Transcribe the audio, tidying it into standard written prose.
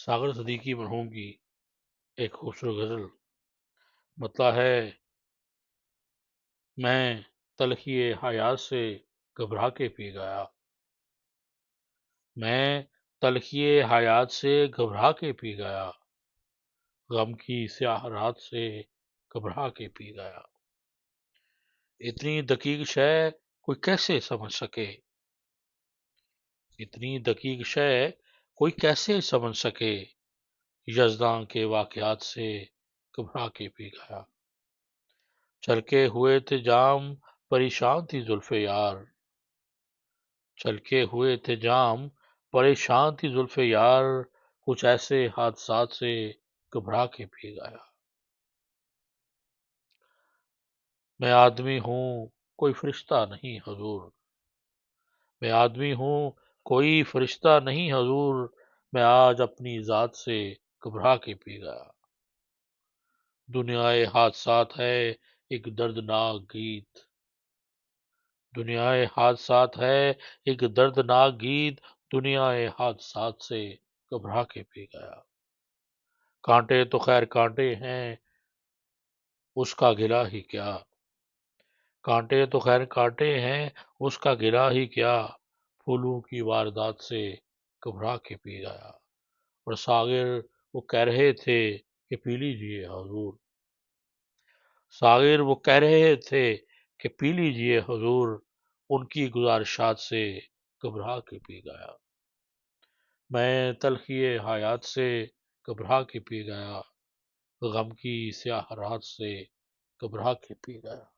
ساغر صدیقی مرحوم کی ایک خوبصورت غزل مطلع ہے: میں تلخی حیات سے گھبرا کے پی گیا، میں تلخی حیات سے گھبرا کے پی گیا، غم کی سیاہ رات سے گھبرا کے پی گیا۔ اتنی دقیق شے کوئی کیسے سمجھ سکے، اتنی دقیق شے کوئی کیسے سمجھ سکے، یزداں کے واقعات سے گھبرا کے پی گیا۔ چھلکے ہوئے تھے جام، پریشان تھی زلف یار، چھلکے ہوئے تھے جام، پریشان تھی زلف یار، کچھ ایسے حادثات سے گھبرا کے پی گیا۔ میں آدمی ہوں کوئی فرشتہ نہیں حضور، میں آدمی ہوں کوئی فرشتہ نہیں حضور، میں آج اپنی ذات سے گھبرا کے پی گیا۔ دنیائے حادثات ہے ایک دردناک گیت، دنیائے حادثات ہے ایک دردناک گیت، دنیائے حادثات سے گھبرا کے پی گیا۔ کانٹے تو خیر کانٹے ہیں، اس کا گلہ ہی کیا، کانٹے تو خیر کانٹے ہیں، اس کا گلہ ہی کیا، پھولوں کی واردات سے گھبرا کے پی گیا۔ اور ساغر وہ کہہ رہے تھے کہ پی لیجئے حضور، ساغر وہ کہہ رہے تھے کہ پی لیجئے حضور، ان کی گزارشات سے گھبرا کے پی گیا۔ میں تلخی حیات سے گھبرا کے پی گیا، غم کی سیاہ رات سے گھبرا کے پی گیا۔